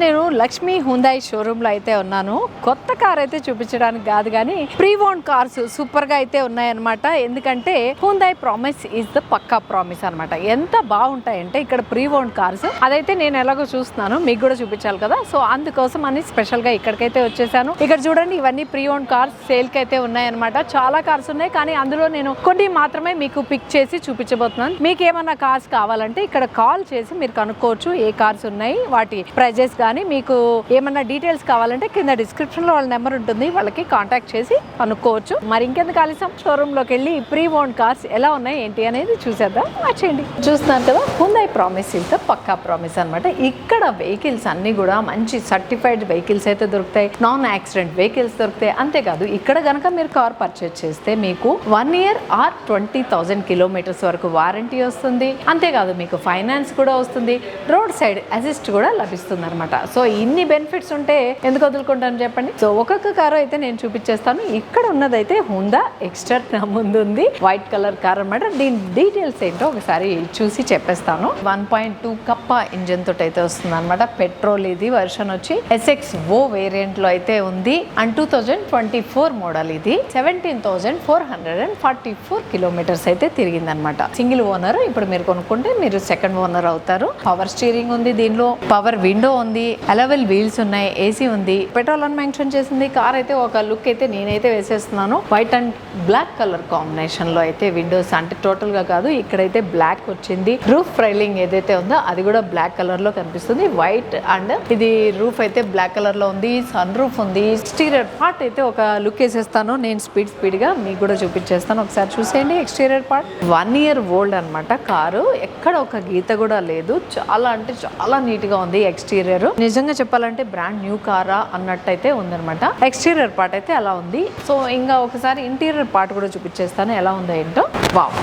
నేను Lakshmi Hyundai showroom లో అయితే ఉన్నాను. కొత్త కార్ అయితే చూపించడానికి కాదు కానీ ప్రీ ఓన్డ్ కార్స్ సూపర్ గా అయితే ఉన్నాయన్నమాట. ఎందుకంటే Hyundai promise is the pakka promise అన్నమాట. ఎంత బాగుంటాయంటే ఇక్కడ ప్రీ ఓన్డ్ కార్స్, అదైతే నేను ఎలాగో చూస్తున్నాను, మీకు కూడా చూపించాలి కదా. సో అందుకోసం అని స్పెషల్ గా ఇక్కడికైతే వచ్చేసాను. ఇక్కడ చూడండి, ఇవన్నీ ప్రీ ఓన్డ్ కార్స్ సేల్ కి అయితే ఉన్నాయన్నమాట. చాలా కార్స్ ఉన్నాయి, కానీ అందులో నేను కొన్ని మాత్రమే మీకు పిక్ చేసి చూపించబోతున్నాను. మీకు ఏమన్నా కార్స్ కావాలంటే ఇక్కడ కాల్ చేసి మీరు కనుక్కోవచ్చు ఏ కార్స్ ఉన్నాయి, వాటి ప్రైజెస్ కానీ మీకు ఏమన్నా డీటెయిల్స్ కావాలంటే కింద డిస్క్రిప్షన్ లో వాళ్ళ నెంబర్ ఉంటుంది, వాళ్ళకి కాంటాక్ట్ చేసి కనుక్కోవచ్చు. మరి ఇంకెందుకు ఆలస్యం, షోరూమ్ లోకి వెళ్ళి ప్రీ ఓన్డ్ కార్స్ ఎలా ఉన్నాయి ఏంటి అనేది చూసేద్దాం. వచ్చేయండి. చూస్తున్నారు కదా, Hyundai promise is the pakka promise అన్నమాట. ఇక్కడ వెహికల్స్ అన్ని కూడా మంచి సర్టిఫైడ్ వెహికల్స్ అయితే దొరుకుతాయి, నాన్ యాక్సిడెంట్ వెహికల్స్ దొరుకుతాయి. అంతేకాదు ఇక్కడ గనక మీరు కార్ పర్చేస్ చేస్తే మీకు 1 year ఆర్ 20,000 kilometers వరకు వారంటీ వస్తుంది. అంతేకాదు మీకు ఫైనాన్స్ కూడా వస్తుంది, రోడ్ సైడ్ అసిస్ట్ కూడా లభిస్తుంది అనమాట. సో ఇన్ని బెనిఫిట్స్ ఉంటే ఎందుకు వదులుకుంటాను చెప్పండి. సో ఒక్కొక్క కారు అయితే నేను చూపించేస్తాను. ఇక్కడ ఉన్నదైతే హుందా ఎక్స్టర్ నా ముందు ఉంది, వైట్ కలర్ కార్ అనమాట. దీని డీటెయిల్స్ ఏంటో ఒకసారి చూసి చెప్పేస్తాను. 1.2 కప్ప ఇంజన్ తోటి అయితే వస్తుంది అనమాట. పెట్రోల్ ఇది వర్షన్ వచ్చి SXO వేరియంట్ లో అయితే ఉంది. అండ్ 2024 మోడల్ ఇది. 17,444 kilometers అయితే తిరిగిందనమాట. Single owner. ఇప్పుడు మీరు కొనుక్కుంటే మీరు సెకండ్ ఓనర్ అవుతారు. పవర్ స్టీరింగ్ ఉంది, దీనిలో పవర్ విండో ఉంది, అలవెల్ వీల్స్ ఉన్నాయి, ఏసీ ఉంది. పెట్రోల్ అని మెన్షన్ చేసింది. కార్ అయితే ఒక లుక్ అయితే నేనైతే వేసేస్తున్నాను. White and black colour combination లో అయితే విండోస్, అంటే టోటల్ గా కాదు, ఇక్కడైతే బ్లాక్ వచ్చింది. రూఫ్ రైలింగ్ ఏదైతే ఉందో అది కూడా బ్లాక్ కలర్ లో కనిపిస్తుంది. వైట్ అండ్ ఇది రూఫ్ అయితే బ్లాక్ కలర్ లో ఉంది. సన్ రూఫ్ ఉంది. ఎక్స్టీరియర్ పార్ట్ అయితే ఒక లుక్ వేసేస్తాను నేను స్పీడ్ గా మీకు కూడా చూపించేస్తాను. ఒకసారి చూసేయండి. ఎక్స్టీరియర్ పార్ట్ 1 year ఓల్డ్ అనమాట కారు. ఎక్కడ ఒక గీత కూడా లేదు. చాలా అంటే చాలా నీట్ గా ఉంది ఎక్స్టీరియర్. నిజంగా చెప్పాలంటే బ్రాండ్ న్యూ కారా అన్నట్టయితే ఉందన్నమాట. ఎక్స్టీరియర్ పార్ట్ అయితే అలా ఉంది. సో ఇంకా ఒకసారి ఇంటీరియర్ పార్ట్ కూడా చూపించేస్తాను ఎలా ఉందో ఏంటో. వావ్,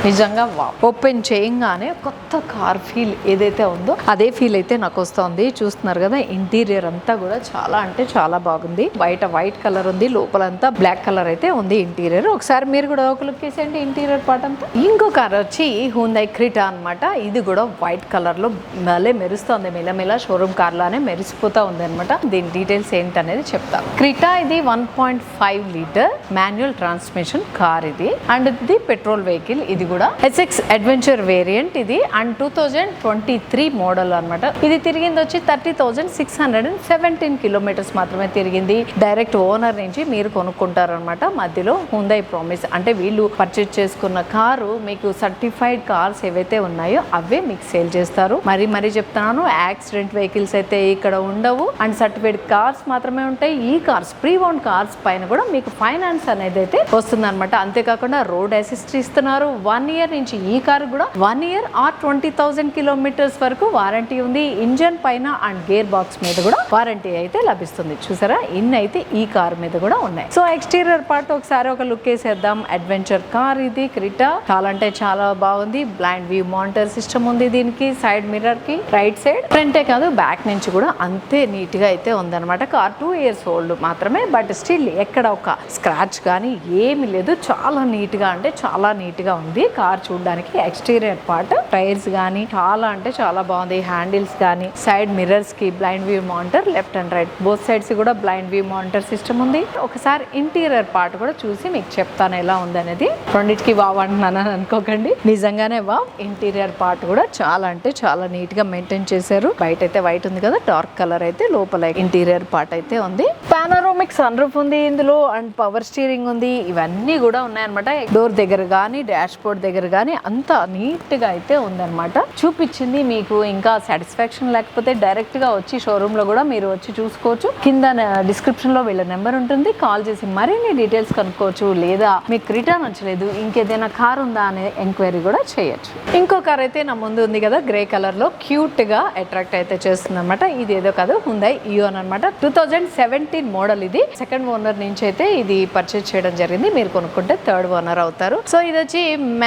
నిజంగా వావ్. ఓపెన్ చేయంగానే కొత్త కార్ ఫీల్ ఏదైతే ఉందో అదే ఫీల్ అయితే నాకు వస్తుంది. చూస్తున్నారు కదా, ఇంటీరియర్ అంతా కూడా చాలా అంటే చాలా బాగుంది. బయట వైట్ కలర్ ఉంది, లోపలంతా బ్లాక్ కలర్ అయితే ఉంది ఇంటీరియర్. ఒకసారి మీరు కూడా ఒక లుక్ వేసేయండి ఇంటీరియర్ పార్ట్ అంతా. ఇంకో కార్ వచ్చి హ్యుందాయ్ క్రిటా అనమాట. ఇది కూడా వైట్ కలర్ లో భలే మెరుస్తుంది, మెల్లమెల్ల షోరూమ్ కార్ లానే మెరిసిపోతా ఉంది అనమాట. దీని డీటెయిల్స్ ఏంటనేది చెప్తాను. క్రిటా ఇది 1.5 లీటర్ మాన్యువల్ ట్రాన్స్మిషన్ కార్ ఇది. అండ్ ఇది పెట్రోల్ వెహికల్. ఇది కూడా SX అడ్వెంచర్ వేరియంట్ ఇది. అండ్ 2023 మోడల్ అనమాట. ఇది తిరిగింది వచ్చి 30,617 kilometers మాత్రమే తిరిగింది. డైరెక్ట్ ఓనర్ నుంచి మీరు కొనుక్కుంటారనమాట. మధ్యలో హ్యుందాయ్ ప్రామిస్ అంటే వీళ్ళు పర్చేజ్ చేసుకున్న కారు మీకు సర్టిఫైడ్ కార్స్ ఏవైతే ఉన్నాయో అవే మీకు సేల్ చేస్తారు. మరీ చెప్తున్నాను, యాక్సిడెంట్ వెహికల్స్ అయితే ఇక్కడ ఉండవు. అండ్ సర్టిఫైడ్ కార్స్ మాత్రమే ఉంటాయి. ఈ కార్స్ ప్రీ ఓన్డ్ కార్స్ పైన కూడా మీకు ఫైనాన్స్ అనేది అయితే వస్తుంది అనమాట. అంతేకాకుండా రోడ్ అసిస్ట్ ఇస్తున్నారు. 1 year నుంచి ఈ కార్ కూడా 1 year ఆర్ 20,000 kilometers వరకు వారంటీ ఉంది. ఇంజన్ పైన అండ్ గేర్ బాక్స్ మీద కూడా వారంటీ అయితే లభిస్తుంది. చూసారా, ఇన్ని అయితే ఈ కార్ మీద కూడా ఉన్నాయి. సో ఎక్స్టీరియర్ పార్ట్ ఒకసారి ఒక లుక్ వేసేద్దాం. అడ్వెంచర్ కార్ ఇది క్రిటా. చాలా అంటే చాలా బాగుంది. బ్లైండ్ వ్యూ మానిటర్ సిస్టమ్ ఉంది దీనికి. సైడ్ మిర్రర్ కి రైట్ సైడ్, ఫ్రంటే కాదు బ్యాక్ నుంచి కూడా అంతే నీట్ గా అయితే ఉందన్నమాట. కార్ 2 years ఓల్డ్ మాత్రమే, బట్ స్టిల్ ఎక్కడ ఒక స్క్రాచ్ కానీ ఏమి లేదు. చాలా నీట్ గా అంటే చాలా నీట్ గా ఉంది కార్ చూడడానికి. ఎక్స్టీరియర్ పార్ట్, టైర్స్ గానీ చాలా అంటే చాలా బాగుంది. హ్యాండిల్స్ గానీ, సైడ్ మిర్రర్స్ కి blind view monitor, left and right both sides కూడా బ్లైండ్ వ్యూ మానిటర్ సిస్టమ్ ఉంది. ఒకసారి ఇంటీరియర్ పార్ట్ కూడా చూసి మీకు చెప్తాను ఎలా ఉంది అనేది. రెండింటికి వావ్ అంటున్నాను అనుకోకండి, నిజంగానే వావ్. ఇంటీరియర్ పార్ట్ కూడా చాలా అంటే చాలా నీట్ గా మెయింటైన్ చేశారు. బయట అయితే వైట్ ఉంది కదా, డార్క్ కలర్ అయితే లోపల ఇంటీరియర్ పార్ట్ అయితే ఉంది. పానోరామిక్ సన్ రూఫ్ ఉంది ఇందులో. అండ్ పవర్ స్టీరింగ్ ఉంది. ఇవన్నీ కూడా ఉన్నాయన్నమాట. డోర్ దగ్గర గానీ, డాష్ బోర్డ్ దగ్గర గానీ అంతా నీట్ గా అయితే ఉందన్నమాట. చూపించింది మీకు ఇంకా సాటిస్ఫాక్షన్ లేకపోతే డైరెక్ట్ గా వచ్చి షోరూమ్ లో కూడా మీరు వచ్చి చూసుకోవచ్చు. కింద డిస్క్రిప్షన్ లో వీళ్ళ నెంబర్ ఉంటుంది, కాల్ చేసి మరిన్ని డీటెయిల్స్ కనుక్కోవచ్చు. లేదా మీకు రిటర్న్ వచ్చలేదు, ఇంకేదైనా కార్ ఉందా అనే ఎంక్వైరీ కూడా చేయొచ్చు. ఇంకో కార్ అయితే నా ముందు ఉంది కదా, గ్రే కలర్ లో క్యూట్ గా అట్రాక్ట్ అయితే చేస్తుంది అనమాట. ఇది ఏదో కాదు, హ్యుందాయ్ ఇయోన్ అనమాట. 2017 మోడల్ ఇది. సెకండ్ ఓనర్ నుంచి అయితే ఇది పర్చేజ్ చేయడం జరిగింది. మీరు కొనుక్కుంటే థర్డ్ ఓనర్ అవుతారు. సో ఇది వచ్చి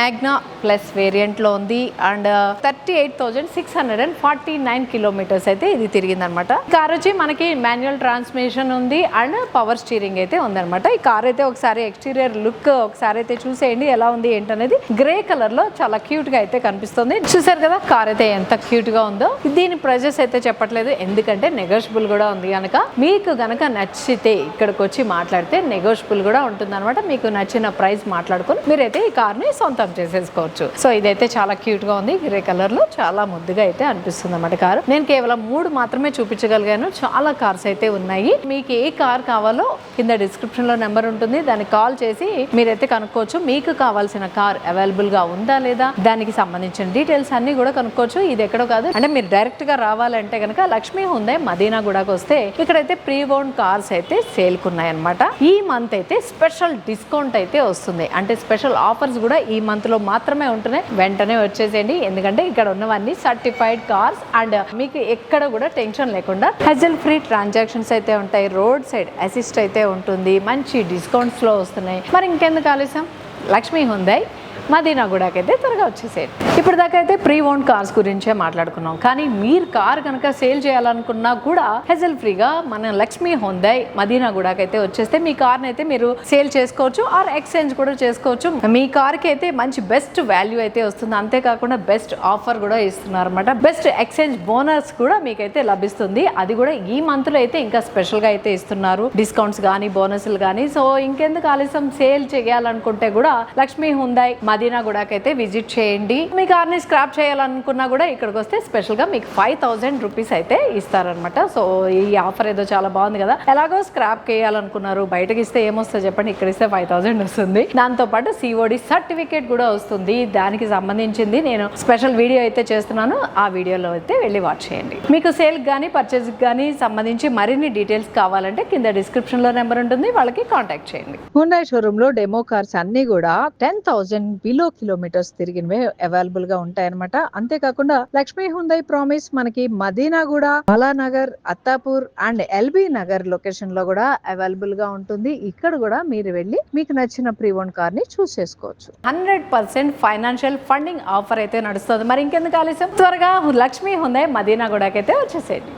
మ్యాగ్నా ప్లస్ వేరియంట్ లో ఉంది అండ్ 38,649 కిలోమీటర్స్ అయితే ఇది తిరిగింది అనమాట. కార్ వచ్చి మనకి మాన్యువల్ ట్రాన్స్మిషన్ ఉంది అండ్ పవర్ స్టీరింగ్ అయితే ఉందన్నమాట. ఈ కార్ అయితే ఒకసారి ఎక్స్టీరియర్ లుక్ ఒకసారి అయితే చూసేయండి ఎలా ఉంది ఏంటనేది. గ్రే కలర్ లో చాలా క్యూట్ గా అయితే కనిపిస్తుంది. చూసారు కదా కార్ అయితే ఎంత క్యూట్ గా ఉందో. దీని ప్రైజెస్ అయితే చెప్పట్లేదు ఎందుకంటే నెగోషియబుల్ కూడా ఉంది కనుక మీకు గనక నచ్చితే ఇక్కడికి వచ్చి మాట్లాడితే నెగోషియబుల్ కూడా ఉంటుంది అనమాట. మీకు నచ్చిన ప్రైస్ మాట్లాడుకొని మీరైతే ఈ కార్ ని సొంతం చేసేసుకోవచ్చు. సో ఇదైతే చాలా క్యూట్ గా ఉంది. గ్రే కలర్ లో చాలా ముద్దుగా అయితే అనిపిస్తుంది అన్నమాట కారు. నేను కేవలం 3 మాత్రమే చూపించగలిగాను. చాలా కార్స్ అయితే ఉన్నాయి. మీకు ఏ కార్ కావాలో కింద డిస్క్రిప్షన్ లో నెంబర్ ఉంటుంది, దానికి కాల్ చేసి మీరైతే కనుక్కోవచ్చు. మీకు కావాల్సిన కార్ అవైలబుల్ గా ఉందా లేదా దానికి సంబంధించిన డీటెయిల్స్ అన్ని కూడా కనుక్కోవచ్చు. ఇది ఎక్కడో కాదు, అంటే మీరు డైరెక్ట్ గా రావాలంటే కనుక లక్ష్మీ హుండై మదీనా గూడకు వస్తే ఇక్కడైతే ప్రీ ఓన్ కార్స్ అయితే సేల్ కున్నాయి అనమాట. ఈ మంత్ అయితే స్పెషల్ డిస్కౌంట్ అయితే వస్తుంది, అంటే స్పెషల్ ఆఫర్స్ కూడా ఈ మంత్ లో మాత్రమే ఉంటున్నాయి. వెంటనే వచ్చేసేయండి ఎందుకంటే ఇక్కడ ఉన్నవన్నీ సర్టిఫైడ్ కార్స్ అండ్ మీకు ఎక్కడ కూడా టెన్షన్ లేకుండా హెజల్ ఫ్రీ ట్రాన్సాక్షన్స్ అయితే ఉంటాయి. రోడ్ సైడ్ అసిస్ట్ అయితే ఉంటుంది. మంచి డిస్కౌంట్స్ లో వస్తున్నాయి. మరి ఇంకెందుకు ఆలస్యం, లక్ష్మీ హుండై మదీనా గూడకైతే త్వరగా వచ్చేసేయండి. ఇప్పుడు దాకా అయితే ప్రీ ఓన్ కార్స్ గురించే మాట్లాడుకున్నాం. కానీ మీరు కార్ కనుక సేల్ చేయాలనుకున్నా కూడా హెజల్ ఫ్రీగా మన లక్ష్మీ హుండై మదీనా గూడకైతే వచ్చేస్తే మీ కార్ని అయితే మీరు సేల్ చేసుకోవచ్చు ఆర్ ఎక్స్చేంజ్ కూడా చేసుకోవచ్చు. మీ కార్కి అయితే మంచి బెస్ట్ వాల్యూ అయితే వస్తుంది. అంతేకాకుండా బెస్ట్ ఆఫర్ కూడా ఇస్తున్నారు అనమాట. బెస్ట్ ఎక్స్చేంజ్ బోనస్ కూడా మీకైతే లభిస్తుంది. అది కూడా ఈ మంత్ లో అయితే ఇంకా స్పెషల్ గా అయితే ఇస్తున్నారు, డిస్కౌంట్స్ కానీ బోనస్లు కానీ. సో ఇంకెందుకు ఆలస్యం, సేల్ చేయాలనుకుంటే కూడా లక్ష్మీ హుండై మదీనా గూడకైతే విజిట్ చేయండి. మీ కార్ ని స్క్రాప్ చేయాలనుకున్నా కూడా ఇక్కడికి వస్తే స్పెషల్ గా మీకు 5,000 రూపీస్ అయితే ఇస్తారనమాట. సో ఈ ఆఫర్ ఏదో చాలా బాగుంది కదా. ఎలాగో స్క్రాప్ చేయాలనుకున్నారు, బయటకి ఇస్తే ఏమొస్తుంది చెప్పండి, ఇక్కడ ఇస్తే 5,000 వస్తుంది. దాంతో పాటు COD సర్టిఫికేట్ కూడా వస్తుంది. దానికి సంబంధించింది నేను స్పెషల్ వీడియో అయితే చేస్తున్నాను. ఆ వీడియోలో అయితే వెళ్ళి వాచ్ చేయండి. మీకు సేల్ గానీ పర్చేజ్ గానీ సంబంధించి మరిన్ని డీటెయిల్స్ కావాలంటే కింద డిస్క్రిప్షన్ లో నెంబర్ ఉంటుంది, వాళ్ళకి కాంటాక్ట్ చేయండి. హుండై షోరూమ్ లో డెమో కార్స్ అన్ని కూడా 10,000 బిలో కిలోమీటర్స్ తిరిగినవే అవైలబుల్ గా ఉంటాయన్నమాట. అంతేకాకుండా లక్ష్మీ హుండై ప్రామిస్ మనకి మదీనా గూడ, Balanagar, Attapur and LB Nagar location లో కూడా అవైలబుల్ గా ఉంటుంది. ఇక్కడ కూడా మీరు వెళ్ళి మీకు నచ్చిన ప్రీ ఓన్ కార్ ని చూస్ చేసుకోవచ్చు. 100% ఫైనాన్షియల్ ఫండింగ్ ఆఫర్ అయితే నడుస్తుంది. మరి ఇంకెందుకు ఆలస్యం, త్వరగా లక్ష్మీ హుండై మదీనా గూడకైతే వచ్చేసేయండి.